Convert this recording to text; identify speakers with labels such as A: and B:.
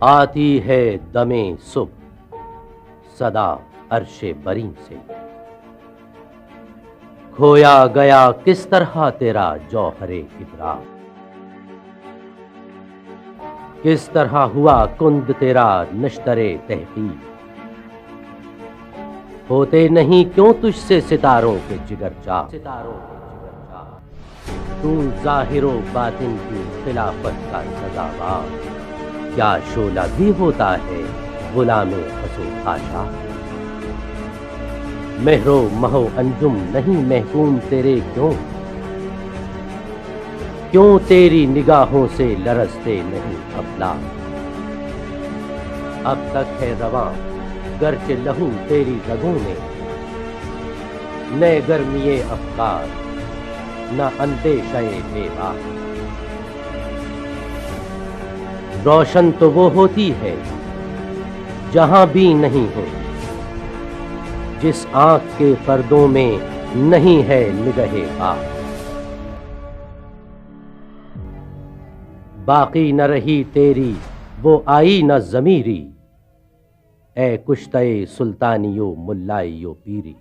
A: आती है दमे सुबह सदा अर्शे बरी से। खोया गया किस तरह तेरा जौहरे इब्रा, किस तरह हुआ कुंद तेरा नश्तरे तहकीर। होते नहीं क्यों तुझसे सितारों के जिगर जा, तू जाहिरो बातिन की खिलाफत का सजावार। क्या शोला भी होता है गुलामे हसो आशा, मेहरो महो अंजुम नहीं महकूम तेरे क्यों, क्यों तेरी निगाहों से लरसते नहीं अफलाक। अब तक है रवां गर्च लहू तेरी रगों में, न गर्मिये अफकार न अंदेशाए बेवा। रोशन तो वो होती है जहां भी नहीं है, जिस आंख के पर्दों में नहीं है निगहे बात। बाकी न रही तेरी वो आई न ज़मीरी, ए कुश्ते सुल्तानियो मुल्लाइयो पीरी।